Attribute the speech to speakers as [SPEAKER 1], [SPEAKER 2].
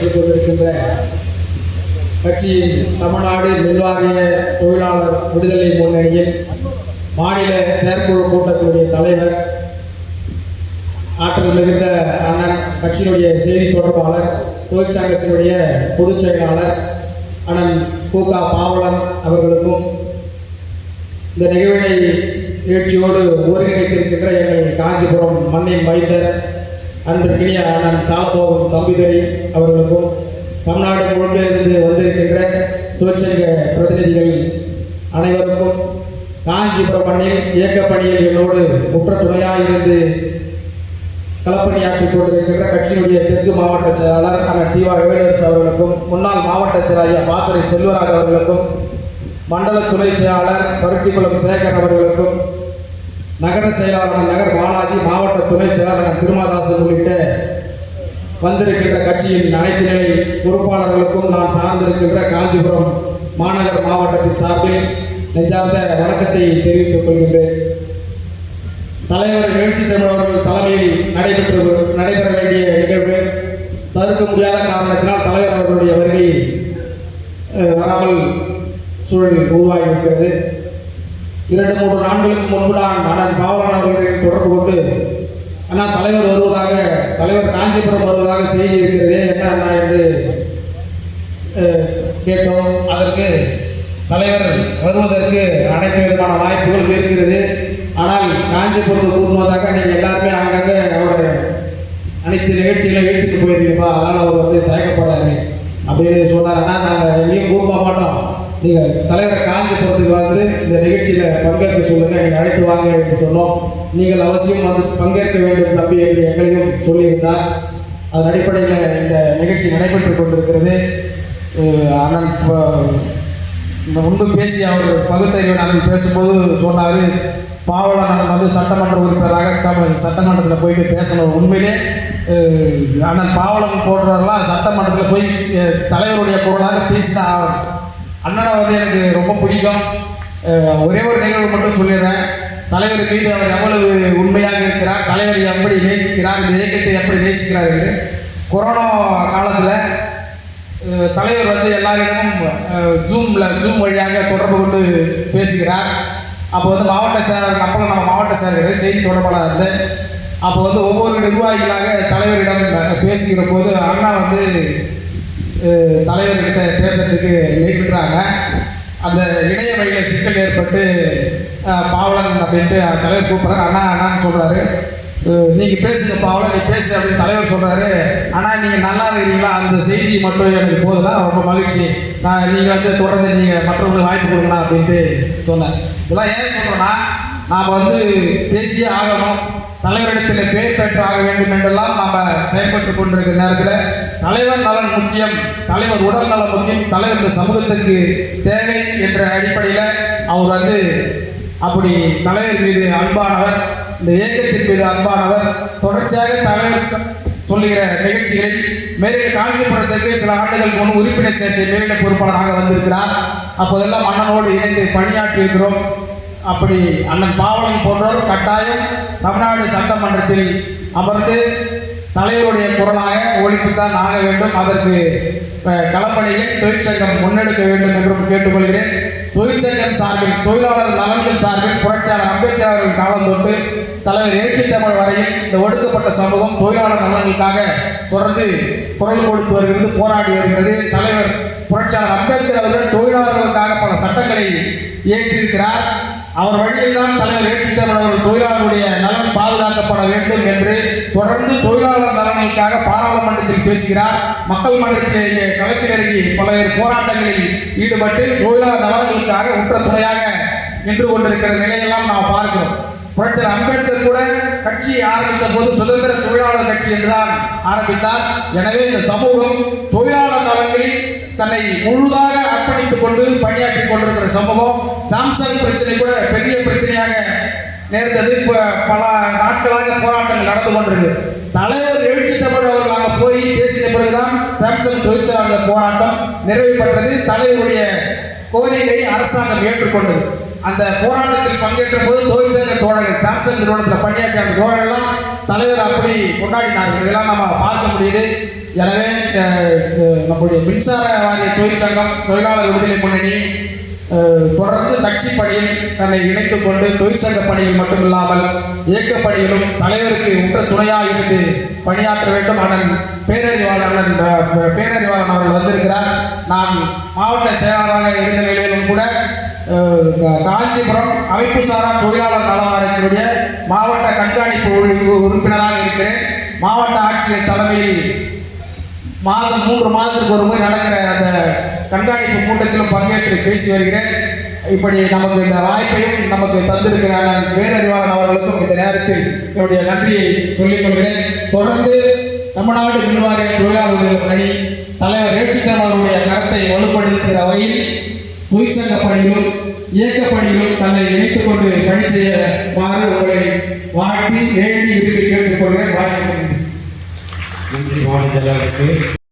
[SPEAKER 1] நடைபெற்றுக் கொண்டிருக்கின்ற கட்சியின் தமிழ்நாடு நிர்வாகிய தொழிலாளர் விடுதலை முன்னணியின் மாநில செயற்குழு கூட்டத்தினுடைய தலைவர், ஆற்றல் மிகுந்த அண்ணன், கட்சியினுடைய செய்தி தொடர்பாளர், தொழிற்சங்கத்தினுடைய பொதுச் செயலாளர் அண்ணன் கு.க. பாவலன் அவர்களுக்கும் இந்த நிகழ்வினை நிகழ்ச்சியோடு ஒருங்கிணைத்திருக்கின்ற எங்கள் காஞ்சிபுரம் மண்ணின் மைந்தர் அன்பிற்கினிய அண்ணன் சாலபோகம் தம்பிதுரை அவர்களுக்கும், தமிழ்நாடு முழுக்க இருந்து வந்திருக்கின்ற தொழிற்சங்க பிரதிநிதிகள் அனைவருக்கும், காஞ்சிபுரம் மண்ணில் இயக்கப்பணியில் என்னோடு குற்ற துணையாக இருந்து களப்பணியாற்றிக் கொண்டிருக்கின்ற கட்சியினுடைய தெற்கு மாவட்ட செயலாளர் அண்ணன் தீவா வேடர்ஸ் அவர்களுக்கும், முன்னாள் மாவட்ட செயலாளர் பாசறை செல்வராஜ் அவர்களுக்கும், மண்டல துணை செயலாளர் பருத்திக்குளம் சேகர் அவர்களுக்கும், நகர செயலாளர் நகர் பாலாஜி, மாவட்ட துணை செயலாளர் திருமாதாசன் உள்ளிட்ட வந்திருக்கின்ற கட்சியின் அனைத்து நிலை பொறுப்பாளர்களுக்கும் நான் சார்ந்திருக்கின்ற காஞ்சிபுரம் மாநகர் மாவட்டத்தின் சார்பில் நெஞ்சார்ந்த வணக்கத்தை தெரிவித்துக் கொள்கின்றேன். தலைவர் எழுச்சி தமிழ் அவர்கள் தலைமையில் நடைபெற வேண்டிய நிகழ்வு தவிர்க்க முடியாத காரணத்தினால் தலைவர் அவர்களுடைய வருகை வராமல் சூழல் உருவாகியிருக்கிறது. 2-3 நாட்களுக்கு முன்பு நான் அண்ணன் பாவலன் அவர்களின் தொடர்பு கொண்டு, அண்ணா தலைவர் வருவதாக, தலைவர் காஞ்சிபுரம் வருவதாக செய்தி இருக்கிறதே, என்ன அண்ணா என்று கேட்டோம். அதற்கு தலைவர் வருவதற்கு அனைத்து விதமான வாய்ப்புகள் இருக்கிறது, ஆனால் காஞ்சிபுரத்தை கூறுவதாக நீங்கள் எல்லாருமே அங்கங்கே அவரோட அனைத்து நிகழ்ச்சிகளை எடுத்துட்டு போயிருக்கீங்கப்பா, அதனால் அவர் வந்து தயக்கப்படுறாரு அப்படின்னு சொன்னார். ஆனால் நாங்கள் எங்கேயும் கூற மாட்டோம், நீங்கள் தலைவரை காஞ்சிபுரத்துக்கு வந்து இந்த நிகழ்ச்சியில் பங்கேற்க சொல்லுங்கள், நீங்கள் அழைத்து வாங்க என்று சொன்னோம். நீங்கள் அவசியம் வந்து பங்கேற்க வேண்டும் தம்பி என்று எங்களையும் சொல்லியிருந்தார். அதன் அடிப்படையில் இந்த நிகழ்ச்சி நடைபெற்றுக் கொண்டிருக்கிறது. அண்ணன் முன்பு பேசி அவர் பகுத்தறிவு அண்ணன் பேசும்போது சொன்னார், பாவலன் அண்ணன் வந்து சட்டமன்ற உறுப்பினராக தமிழ் சட்டமன்றத்தில் போயிட்டு பேசணும். உண்மையிலே அண்ணன் பாவலன் போடுறதெல்லாம் சட்டமன்றத்தில் போய் தலைவருடைய குரலாக பேசினா அண்ணனை வந்து எனக்கு ரொம்ப பிடிக்கும். ஒரே ஒரு நிகழ்வு மட்டும் சொல்லிடுறேன். தலைவர் மீது அவர் எவ்வளவு உண்மையாக இருக்கிறார், தலைவர் எப்படி நேசிக்கிறார், இந்த இயக்கத்தை எப்படி நேசிக்கிறார் என்று. கொரோனா காலத்தில் தலைவர் வந்து எல்லாரிடமும் ஜூம் வழியாக தொடர்பு கொண்டு பேசுகிறார். அப்போ வந்து மாவட்ட செயலாளர், அப்போ நம்ம மாவட்ட செயலாளர் செய்தி தொடர்பாளர் இருந்தேன். அப்போ வந்து ஒவ்வொரு நிர்வாகிகளாக தலைவரிடம் பேசுகிற போது அண்ணா வந்து தலைவர்கிட்ட பேசுறதுக்கு நிற்கிறாங்க. அந்த இணைய வழியில் சிக்கல் ஏற்பட்டு பாவலன் அப்படின்ட்டு தலைவர் கூப்பிட்றாரு. அண்ணா அண்ணான்னு சொல்கிறாரு. நீங்கள் பேசுங்க பாவலன், நீ பேசு அப்படின்னு தலைவர் சொல்கிறாரு. ஆனால் நீங்கள் நல்லா இருக்கிறீங்களா, அந்த செய்தி மட்டும் எனக்கு போதுன்னா ரொம்ப மகிழ்ச்சி, நீங்கள் வந்து தொடர்ந்து நீங்கள் மற்றவங்களுக்கு வாய்ப்பு கொடுக்கணும் அப்படின்ட்டு சொன்னேன். இதெல்லாம் ஏன் சொல்கிறோன்னா, நாம் வந்து பேசியே ஆகணும், தலைவரிடத்தில் பேர் பெற்று ஆக வேண்டும் என்றெல்லாம் நாம் செயல்பட்டு கொண்டிருக்கிற நேரத்தில் தலைவர் நலன் முக்கியம், தலைவர் உடல் நலம் முக்கியம், தலைவர் இந்த சமூகத்திற்கு தேவை என்ற அடிப்படையில் அவர் வந்து அப்படி தலைவர் மீது அன்பானவர், இந்த இயக்கத்தின் மீது அன்பானவர். தொடர்ச்சியாக தலைவர் சொல்லுகிற நிகழ்ச்சிகளை மேலிட காஞ்சிபுரத்திற்கு சில ஆண்டுகளுக்கு முன் உறுப்பினர் சேர்க்கை மேலிட பொறுப்பாளராக வந்திருக்கிறார். அப்போதெல்லாம் அண்ணனோடு இணைந்து பணியாற்றி இருக்கிறோம். அப்படி அண்ணன் பாவலன் போன்றோர் கட்டாயம் தமிழ்நாடு சட்டமன்றத்தில் அமர்ந்து தலைவருடைய குரலாக ஒழித்துத்தான் ஆக வேண்டும். அதற்கு களப்பணியை தொழிற்சங்கம் முன்னெடுக்க வேண்டும் என்றும் கேட்டுக்கொள்கிறேன். தொழிற்சங்கம் சார்பில், தொழிலாளர் நலன்கள் சார்பில் புரட்சியாளர் அம்பேத்கர் அவர்கள் காலம் தொட்டு தலைவர் எழுச்சி தமிழ் வரையில் இந்த ஒடுக்கப்பட்ட சமூகம் தொழிலாளர் நலன்களுக்காக தொடர்ந்து குரல் கொடுத்து வருகிறது, போராடி வருகிறது. தலைவர் புரட்சியாளர் அம்பேத்கர் அவர்கள் தொழிலாளர்களுக்காக பல சட்டங்களை இயற்றியிருக்கிறார். அவர் வழியில் தான் தலைவர் எழுச்சி தமிழ் அவர்கள் தொழிலாளர்களுடைய நலன் பாதுகாக்கப்பட வேண்டும் என்று தொடர்ந்து தொழிலாளர் நலன்களுக்காக பாராளுமன்றத்தில் பேசுகிறார். மக்கள் மன்றத்திலே களத்தில் இறங்கி பல்வேறு போராட்டங்களில் ஈடுபட்டு தொழிலாளர் நலன்களுக்காக உற்ற துணையாக நின்று கொண்டிருக்கிற நிலையெல்லாம் நாம் பார்க்கிறோம். புரட்சியாளர் அம்பேத்கர் கூட கட்சி ஆரம்பித்த போது சுதந்திர தொழிலாளர் கட்சி என்றுதான் ஆரம்பித்தார். எனவே இந்த சமூகம் தொழிலாளர் நலன்களில் தன்னை முழுதாக அர்ப்பணித்துக் கொண்டு பணியாற்றிக் கொண்டிருக்கிற சமூகம். சாம்சங் பிரச்சனை கூட பெரிய பிரச்சனையாக நேர்ந்தது. இப்போ பல நாட்களாக போராட்டங்கள் நடந்து கொண்டிருக்கு. தலைவர் எழுச்சி தமிழ் அவர்கள் அங்கே போய் பேசின பிறகுதான் சாம்சங் தொழிற்சாலை போராட்டம் நிறைவு பெற்றது. தலைவருடைய கோரிக்கை அரசாங்கம் ஏற்றுக்கொண்டது. அந்த போராட்டத்தில் பங்கேற்ற போது தொழிற்சங்க தோழர்கள், சாம்சங் நிறுவனத்தில் பணியாற்றிய அந்த தோழர்கள்லாம் தலைவர் அப்படி கொண்டாடினார்கள். இதெல்லாம் நம்ம பார்க்க முடியுது. எனவே நம்முடைய மின்சார வாரிய தொழிற்சங்கம், தொழிலாளர் விடுதலை முன்னணி தொடர்ந்து கட்சி பணியில் தன்னை இணைத்துக் கொண்டு தொழிற்சங்க பணியில் மட்டுமில்லாமல் இயக்க பணியிலும் தலைவருக்கு உற்ற துணையாக இருந்து பணியாற்ற வேண்டும். அண்ணன் பேரறிவாளன் அவர்கள் வந்திருக்கிறார். நான் மாவட்ட செயலாளராக இருந்த நிலையிலும் கூட காஞ்சிபுரம் அமைப்பு சாரா தொழிலாளர் நல வாரியத்தினுடைய மாவட்ட கண்காணிப்பு உறுப்பினராக இருக்கிறேன். மாவட்ட ஆட்சியர் தலைமையில் மாதம் 3 மாதத்துக்கு ஒரு முறை நடக்கிற அந்த கண்காணிப்பு கூட்டத்திலும் பங்கேற்று பேசி வருகிறேன். இப்படி நமக்கு இந்த வாய்ப்பையும் நமக்கு தந்திருக்கிற பேரறிவாளன் அவர்களுக்கும் இந்த நேரத்தில் என்னுடைய நன்றியை சொல்லிக் கொள்கிறேன். தொடர்ந்து தமிழ்நாடு மின்வாரிய தொழிலாளர்கள் முன்னணி தலைவர் ரேட்சிதம் அவருடைய கருத்தை வலுப்படுத்துகிற வகையில் தொழிற்சங்க பணியிலும் இயக்க பணியிலும் தன்னை இணைத்துக் கொண்டு பணி செய்யுமாறு உங்களை வாழ்த்தி வேண்டி விரும்பி கேட்டுக்கொள்கிறேன். வாழ்க்கை